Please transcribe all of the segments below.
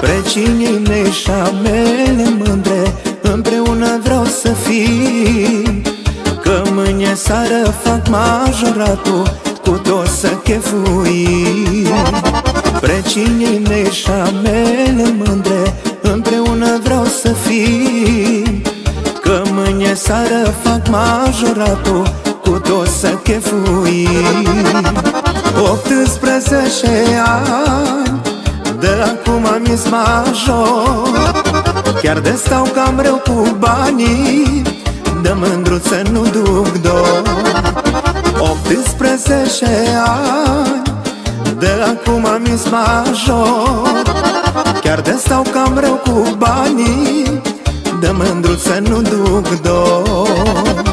Precinii mei și a mele mândre, împreună vreau să fim, că mâine seară fac majoratul, cu toți să chefuim. Precinii mei și a mele mândre, împreună vreau să fim, că mâine seară fac majoratul, cu toți să chefuim. 18 ani, de acum am-is major, chiar de stau cam rău cu banii, de mândruță nu duc dor. 18 ani, de acum am-is major, chiar de stau cam rău cu banii, de mândruță nu duc dor.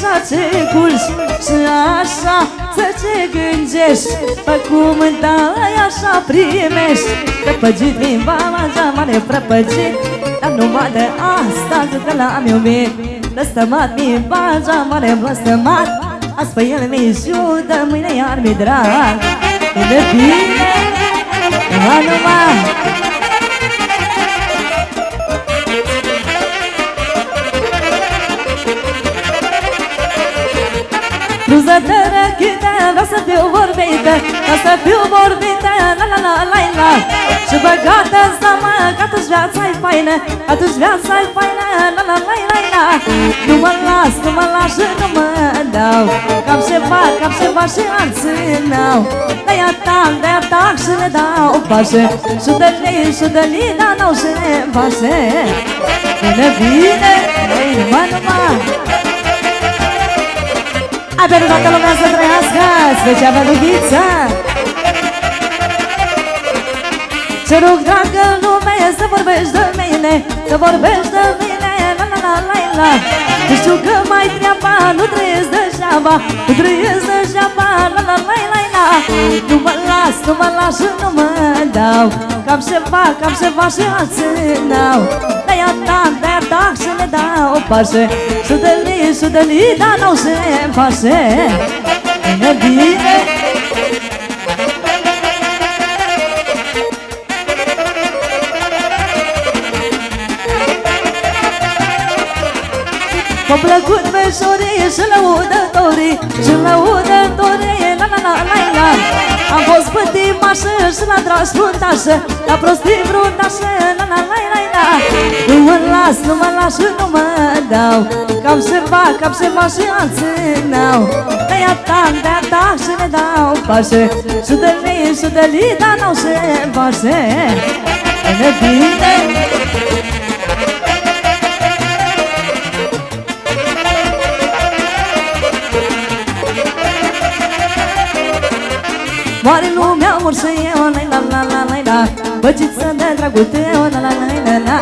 așa ce culci și așa să ce gândești. Pe cum dai așa primești. Prăpăgit limba la geamare prăpăgit, dar numai de asta că te l-am iubit. Blăstămat limba geamare blăstămat, azi pe el mi-i judă, mâine iar mi-i drag. De bine, numai Cruză de răchită, vreau să fiu vorbită, vreau să fiu vorbită, la la la la la. Și băgată în seamă că atunci viața-i faină, atunci viața-i faină, la la la la la. Nu mă las, nu mă las și nu mă dau, cam ceva și alții n-au. De-aia tac și le dau pașe, și de lei, dar n-au și pașe. Bine, bine, numai Hai pentru toată lumea să trăiască, special pentru Ghiță. Ce rog, dragă lume, să vorbești de mine, să vorbești de mine, la la la la la. Și știu că mai treaba, nu trăiesc degeaba, nu trăiesc degeaba, la la la la la. Nu mă las și nu mă dau, cam ceva și alții n-au. De-aia tac și le dau pașe, și de lei, dar n-au și pașe. Bine, bine. M-a plăcut veșorii și lăudătorii, și lăudătorii, la la la la la. Am fost pătimașă și la dragi fruntașă, la prostii fruntașă, la la la la la. Nu mă las și nu mă dau, cam ceva și alții n-au. De-aia tac și le dau pașe, și de lei, dar n-au și pașe. Bine, bine. Moare lumea, mor și eu, la la la la la. Băgiță de dragul tău, la la la la la.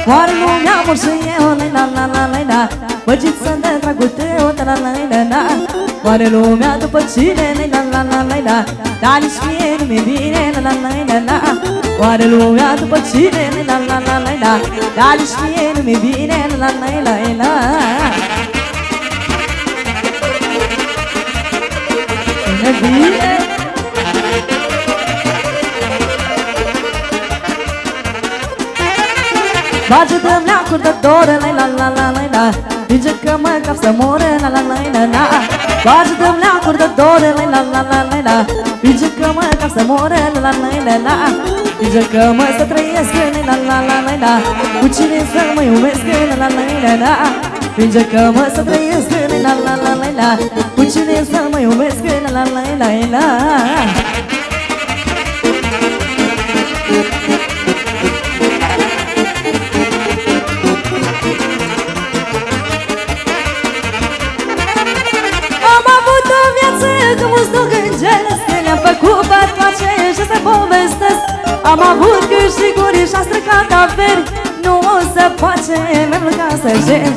Moare lumea, mor și eu, la la la la la. Băgiță de dragul tău, la la la la la. Moare lumea după cine, la la la la la. Dar nici mie nu mi-e bine, la la la la la. Moare lumea după cine, la la la la la. Dar nici mie nu mi-e bine, la la la la la. Bine, bine. Bage-te-mi leacuri de doră, la la la la la la. Zice că mă cap să moră, la la la la la. Bage-te-mi leacuri de doră, la la la la la la. Zice că mă cap să moră, la la la la la. Zice că mă să trăiesc, la la la la la. Cu cine să mă iubesc, la la la la la. Zice că mă să trăiesc, la la la la la. Cu cine să mă iubesc, la la la la la. Le-am făcut bărbace și să povestesc. Am avut câștiguri și-am stricat averi, nu o să face, mi-am lăgat să cer.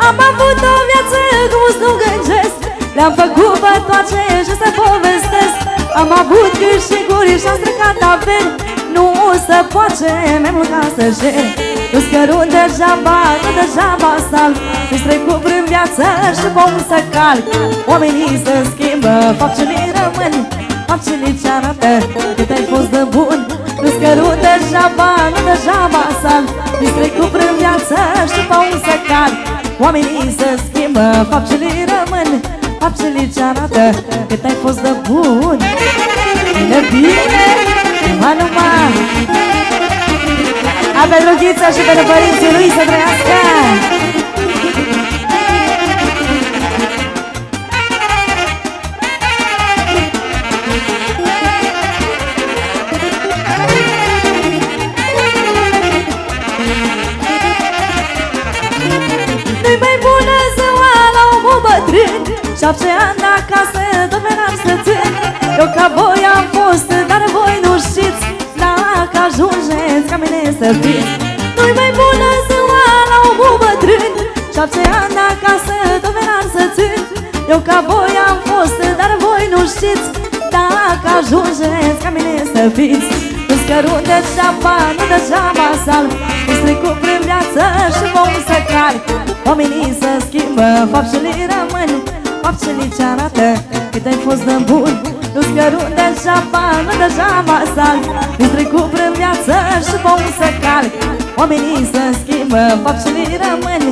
Am avut o viață cum nu gândesc. Le-am făcut bărbace și să povestesc. Am avut câștiguri și-am stricat averi, nu o să face, mi-am lăgat să cer. Nu-ți cărut degeaba, nu degeaba salv. Nu-ți trecut prin viață și vom să calc. Oamenii se schimbă, faptele rămân, faptele ce arată cât ai fost de bun. Nu-ți cărut degeaba, nu degeaba salv. Nu-ți trecut prin viață și vom să calc. Oamenii se schimbă, faptele rămân, faptele ce arată cât ai fost de bun. Bine, bine, numai A pentru Ghiță și pentru părinții lui să trăiască! Nu-i mai bună ziua la omul bătrân, 7 ani de acasă tot veneam să țin. Eu ca voi am fost, dar voi nu știți, dacă ajungeți ca mine să fiți. Nu-i mai bună ziua la omul bătrân, 7 ani de acasă tot veneam să țin. Eu ca voi am fost, dar voi nu știți. Dacă ajungeți ca mine să fiți, nu-ți cărut degeaba, nu degeaba salv. Îți trecut prin viață și vom să cari. Oamenii să schimbă, faptele rămân, faptele ce arată cât ai fost de bun. Nu-ți cărut degeaba, nu degeaba salv. Îți trecut prin viață și vom să cari. Oamenii să schimbă, faptele rămân,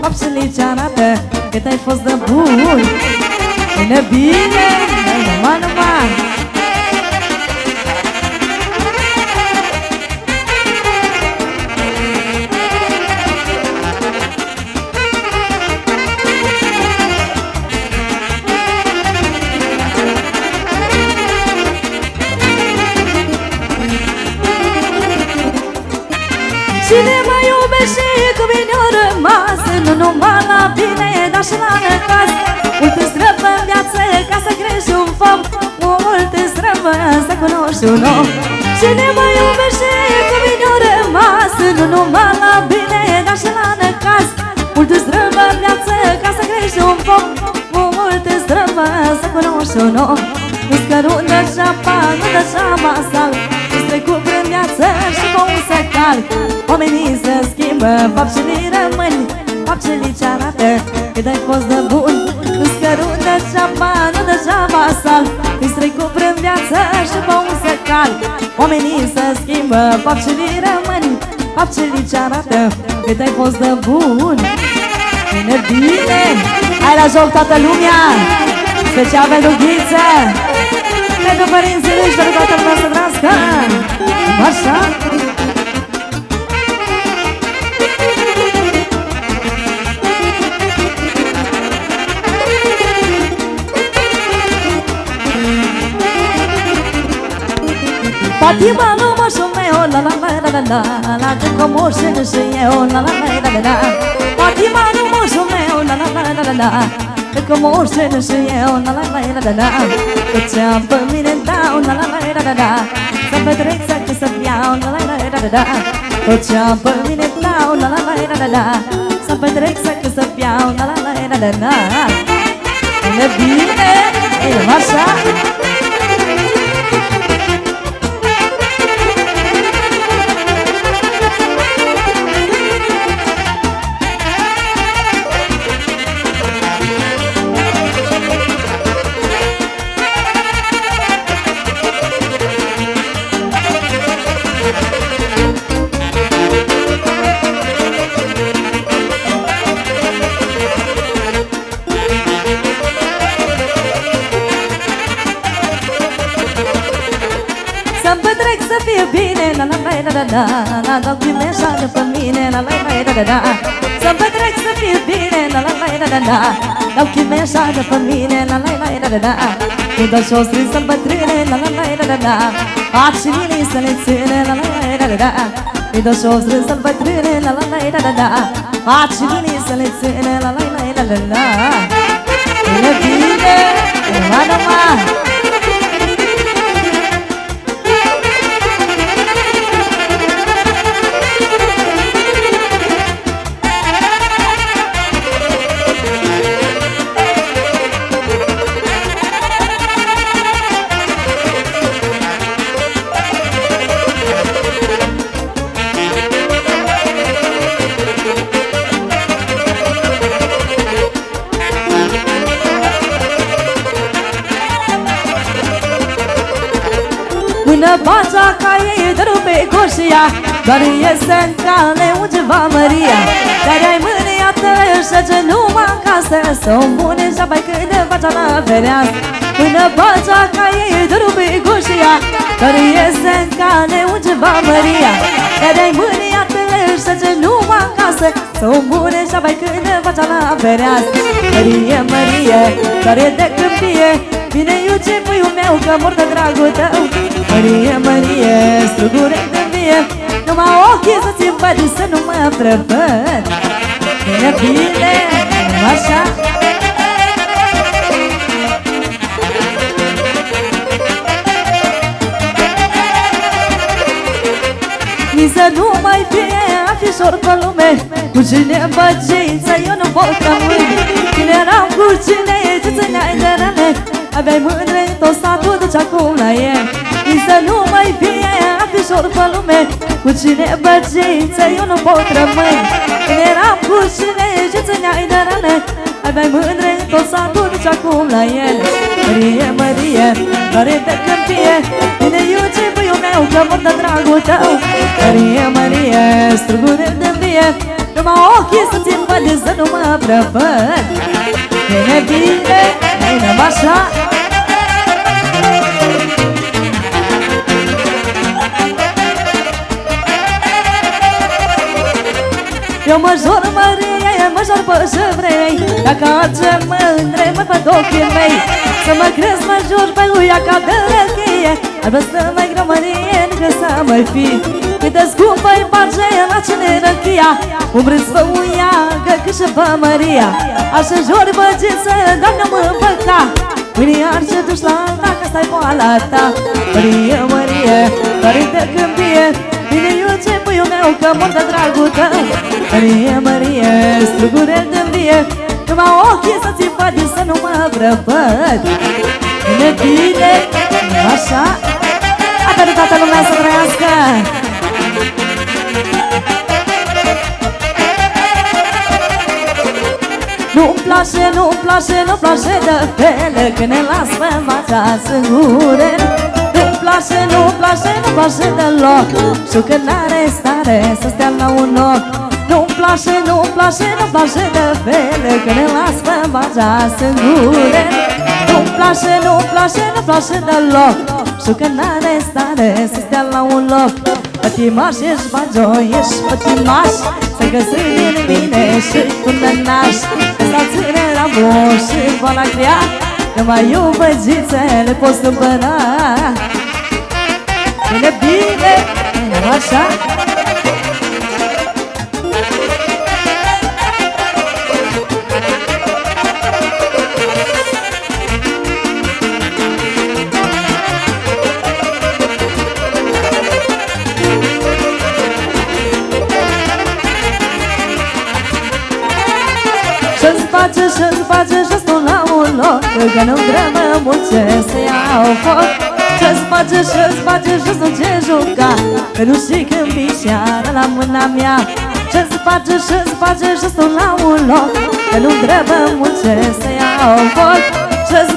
faptele ce arată cât ai fost de bun. Bine, bine, numai, numai. Cine mă iubește și cu mine o rămas, nu numai la bine, dar și la necaz. Multe străbă în viață ca să crești un foc, multe străbă să cunoști un om. Cine mă iubește și cu mine o rămas, nu numai la bine, dar și la necaz. Multe străbă în viață ca să crești un foc, multe străbă să cunoști un om. Nu-ți cărut degeaba, nu degeaba salv. Îți trecut prin viață și vom să calc. Oamenii se schimbă, faptele rămân, faptele ce arată cât ai fost de bun. Nu-ți cărut degeaba, nu degeaba salv. Îți trecut prin viață și vom să calc. Oamenii se schimbă, faptele rămân, faptele ce arată cât ai fost de bun. Bine, bine! Hai la joc toată lumea! Special pentru Ghiță, pentru părinții lui și pentru toată lumea să trăiască. Așa! Fatima nu moșul meu, la la la la la la, la când o moșin și eu, la la la la la la. Fatima nu moșul meu, la la la la la la, când o moșin și eu, la la la la la la. Tot ce-am pe mine dau, la la la la la la, să petrec să că să beau, la la la la la la. Tot ce-am pe mine dau, la la la la la la, să petrec să că să beau, la la la la la la. Bine, bine, e așa. Să-mi petrec să fie bine, la la la la la la, la ochii mei așa după mine, la la la la la la. Să-mi petrec să fie bine, la la la la la la, la ochii mei așa după mine, la la la la la la. Cu dă-și-o strâns să-mi bătrâne, la la la la la la, faci mine să le ține, la la la la la la. Cu dă-și-o strâns să-mi bătrâne, la la la la la la, faci mine să le ține, la la la la la la. Bine, bine, numai, numai. Până bața ca ei de rupe coșia, doar iese în cale undeva Maria. Care ai mâniată și genuma în casă, să-o îmbune și-abai cât de facea la fereastră. Până bața ca ei de rupe coșia, doar iese în cale undeva Maria. Care ai mâniată și genuma în casă, să-o îmbune și-abai cât de facea la fereastră. Marie, Marie, care de câmpie, vine iuce puiul meu că mor de dragul tău. Marie, Marie, strugure de mie, numai ochii să-ți-mi văd să nu mă prevăd. Bine, bine, așa. Ni să nu mai fie afișor pe lume, Cu cine băgiță eu nu pot rămâne. Când eram cu cine ce țineai de rane, aveai mândre tot satul, duci acum la el. Și să nu mai fie afișor pe lume. Cu cine băgiță eu nu pot rămâne. Când eram cu cine ce țineai de rane, aveai mândre tot satul, duci acum la el. Mărie, Mărie, care de câmpie, tine iuce băiul meu, că mor de dragul tău. Mărie, Mărie, strugurel de vie, numai ochii să-ți-mi văd, să nu mă prăvăd. Bine, bine, hai-nă așa. Eu mă jur, Mărie, mă jur pe ce vrei. Dacă orice mândre mă fac ochii mei, să mă crezi, mă jur pe uia ca de răchie. Ar vrea să mai greu, Mărie, încă să mai fii. Câte scumpă-i parce la cine răchia, umbrâți pe uia, că câșe pe Măria. Așa jur, băgiță, dar nu mă împăca. Mâine arce duci la alta, că stai boala ta. Mărie, Mărie, care de câmpie, bine iuce puiul meu, că mor de dragul tău. Mărie, Mărie, strugurel de vie, numai ochii să-ți-mi văd, să nu mă prăvăd. Bine, bine, așa. Atât toată lumea să trăiască. Nu-mi place, nu-mi place, nu-mi place de fele, când ne las pe mața singure. Nu-mi place, nu-mi place, nu-mi place deloc, știu că n-are stare să stea la un loc. Nu-mi place, nu-mi place, nu-mi place de fele, când ne las pe mața singure. Nu-mi place, nu-mi place, nu-mi place deloc, știu că n-are stare să stea la un loc. Pătimaș, ești bagioi, ești pătimaș, să găsui din mine și până naș. Să ține la bun și boala grea, numai eu băgițele pot stâmpăna. Bine, bine, așa. Și-ți face și stau la un loc, că nu vreme mult ce să iau foc. Ce-ți face și nu ce juca, că nu știi când vii seara la mâna mea. Ce-ți face și stau la un loc, că nu vreme mult ce să iau foc. Ce-ți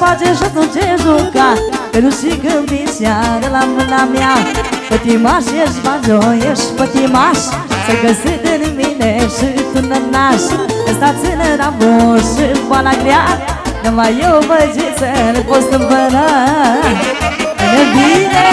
face și nu ce juca, că nu știi când vii seara la mâna mea. Pătimaș, ești bagioi, ești pătimaș, să găsi din mine și tu nănaș. Ăsta ține la bun și boala grea, numai eu băgițele pot stâmpăna. Bine, bine.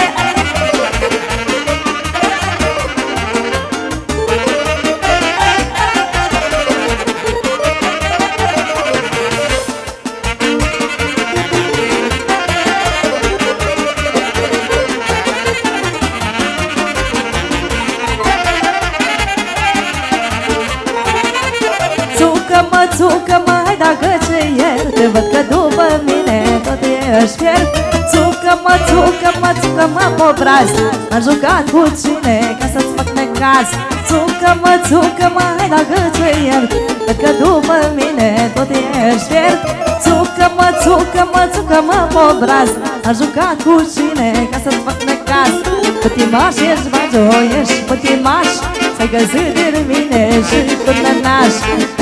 Țucă-mă, hai dacă ce ieri, te văd că după mine tot ești fier. Țucă-mă, țucă-mă pe obraz, m-am jucat cu cine ca să-ți fac necaz. Țucă-mă, hai dacă ce ieri, văd că după mine tot ești fier. Țucă-mă pe obraz, m-am jucat cu cine ca să-ți fac necaz. Pătimaș, ești bagioi, ești pătimaș, să-i găsi din mine și până naș.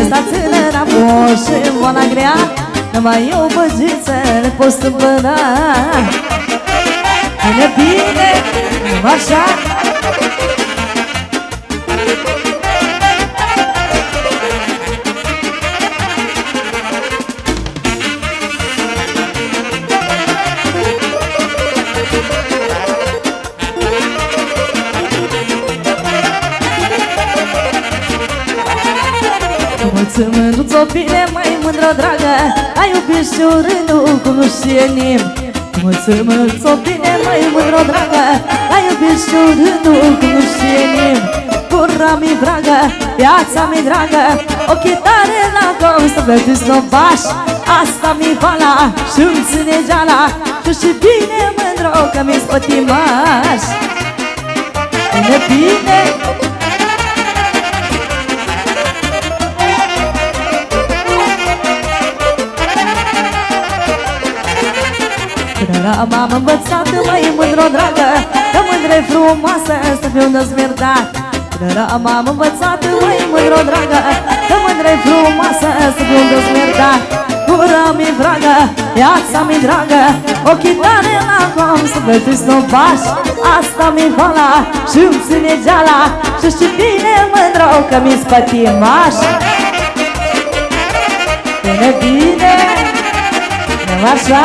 Ăsta ține la bun și boala grea, numai eu băgițele pot stâmpăna. Bine, bine, așa. Mândruț-o bine, mai mândră dragă, ai iubit și urându-o cum nu știe nimeni. Mândruț-o bine, mai mândră dragă, ai iubit și urându-o cum nu știe nimeni. Gura mi dragă, viața mi dragă, ochii tare la cum să vezi slobaș. Asta mi vala și-mi ține geala, tu și bine mândră că mi-s pătimaș. Bine, bine. M-am învățat, măi, mândro dragă, că mândre frumoasă să fiu dezmerdat. M-am învățat, măi, mândro dragă, că mândre frumoasă să fiu dezmerdat. Gura mi dragă, viața mi dragă, ochii tale la cum să vezi snobaș. Asta mi vala și-mi ține geala, și știi bine, mândro, că mi-s pătimaș. Bine, bine, nu așa?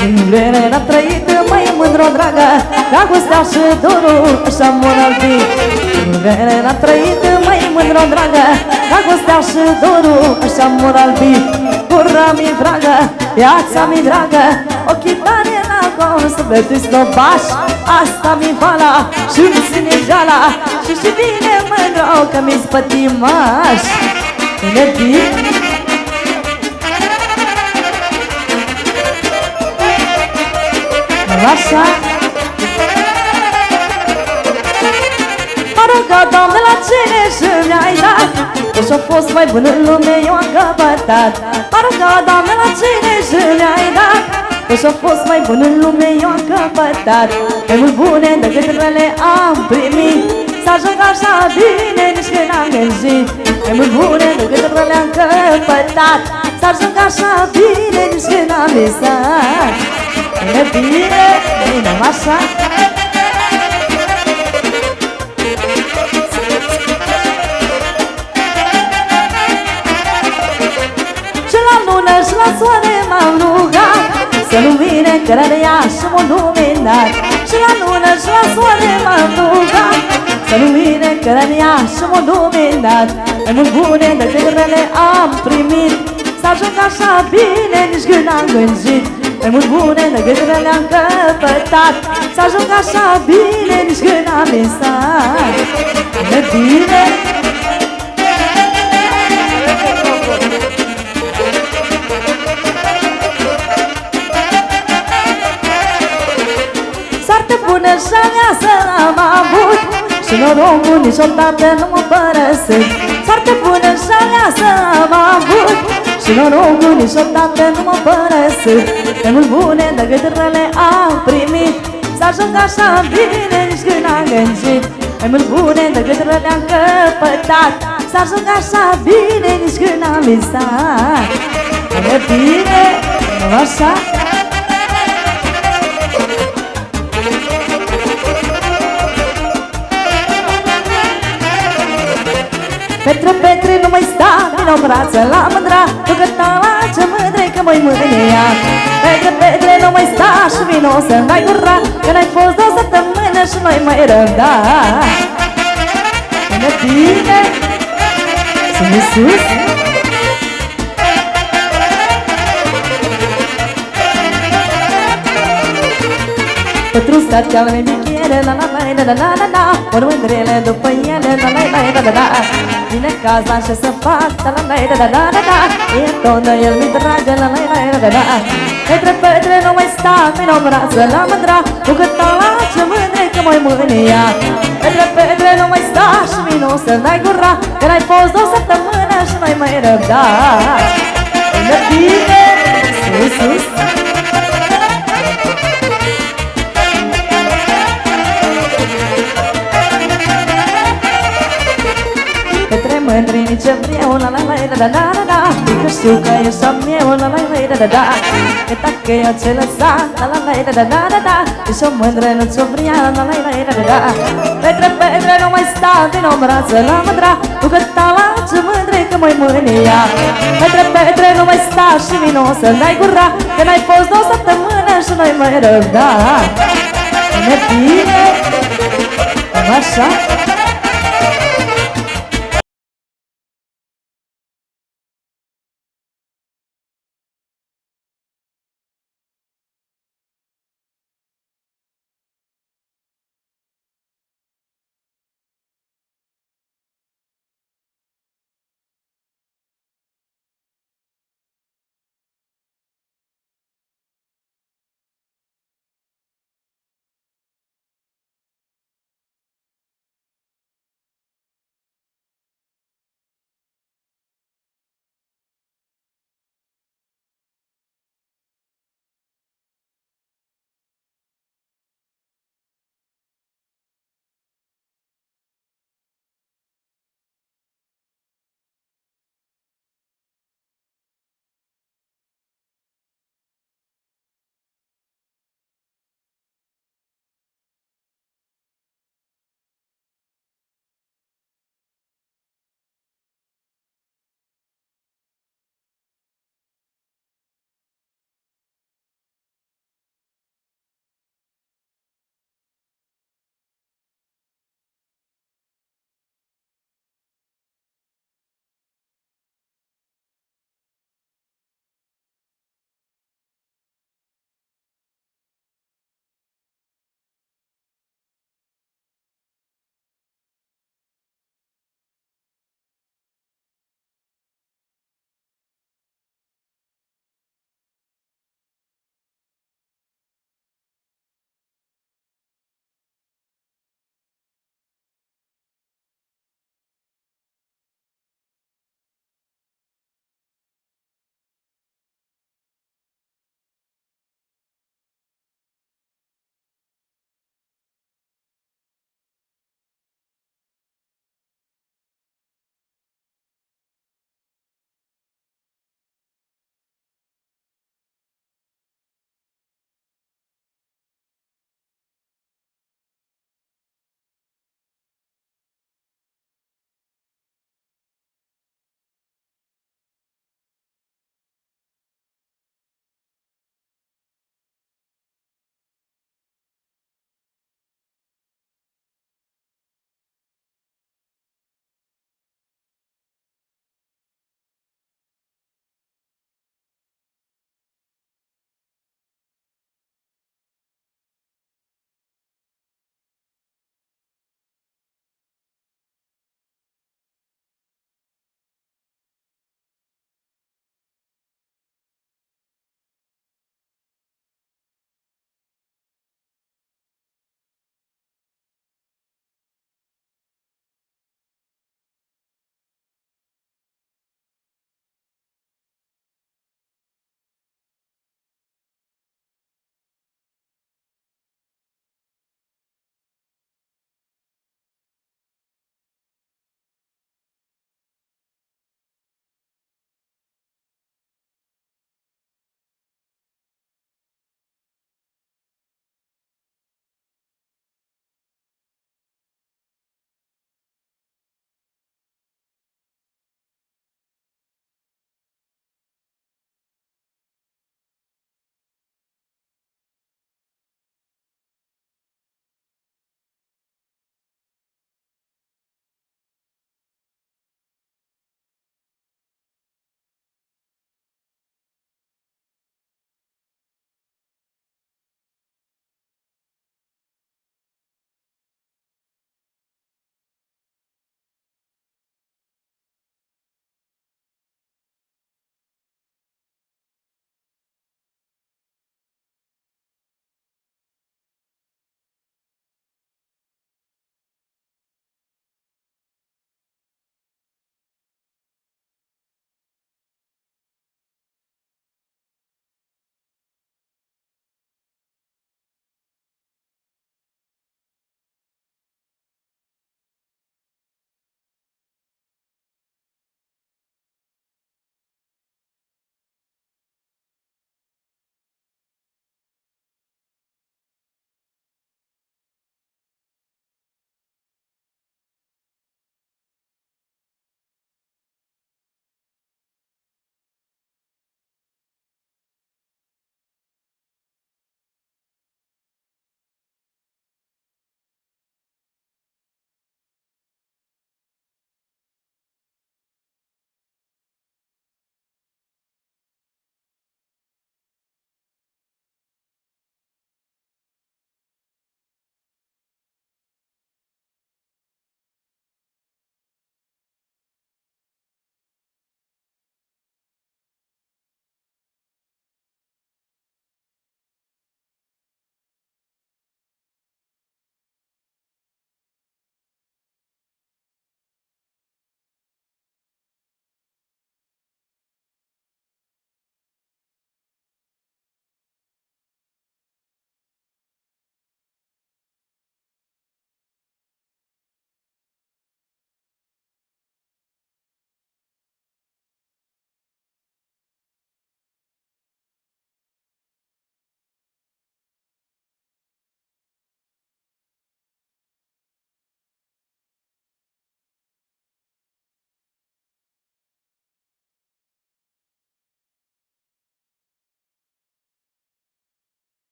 Din vreme n-am trăit, măi, mândro dragă, dragostea și dorul așa mor albi. Din vreme n-am trăit, măi, mândro dragă, dragostea și dorul așa mor albi. Gura mi dragă, viața mi dragă, ochii tale la cum să vezi snobaș. Asta mi vala și-mi ține geala, și știi bine, mândro, că mi-s pătimaș. Bine, bine, așa. M-a rugat, Doamne, la cine și mi-ai dat, că și-a fost mai bun în lume, eu am căpătat. M-a rugat, Doamne, la cine și mi-ai dat, că și-a fost mai bun în lume, eu am căpătat. Mai mult bune decât rele am primit, să ajung așa bine nici când am gândit. Mai mult bune decât rele am căpătat, să ajung așa bine nici când am visat. Bine, bine, bine, așa. Și la lună și la soare m-am rugat să lumine cărărea și m-a luminat. Și la lună și la soare m-am rugat să lumine cărărea și m-a luminat. Mai mult bune decât rele am primit, să ajung așa bine nici când am gândit. Mai mult bune decât le-am căpătat, să ajung așa bine nici când am visat. Bine, bine, soartă bună și aleasă am avut, și norocul niciodată nu mă părăsesc. Soartă bună și aleasă am avut, și norocul niciodată nu mă părăsesc. Mai mult bune decât rele am primit, să ajung așa bine nici când am gândit. Mai mult bune decât rele am căpătat, să ajung așa bine nici când am visat. Bine, bine, nu așa? Petre, Petre, nu mai sta din o brață la mândra, tu că tala ce mândre că mă-i mândre ea. Petre, Petre, nu mai sta și vino să-mi dai gura, că n-ai fost de o săptămână și nu-i mai răbda. Bine, bine, să-mi sus. Pătrusta cea mai michiere, la la la la la la la la, ori mândrele după ele, la la la la la la. Vine caza și să fac, la la la la la la la, e tot de el mi dragă, la la la la la la. Petre, Petre, nu mai sta min o brață la mândra, cu cât tala ce mândre că mă-i mânia. Petre, Petre, nu mai sta și vino să-mi dai gura, că n-ai fost de o săptămână și nu-i mai răbda. Bine, bine, sus, sus. Mândrini ce vreau, la la la la la la la, că știu că ești a meu, la la la la la la. Că dacă eu ce lăsat, la la la la la la la, ești o mândră, nu ți-o vrea, la la la la la. Petre, Petre, nu mai sta din o brață la mândra, tu că tala ce mândre că mă-i mânia. Petre, Petre, nu mai sta și vino să-mi dai gura, că n-ai fost de o săptămână și nu-i mai răbda. Bine, bine, așa.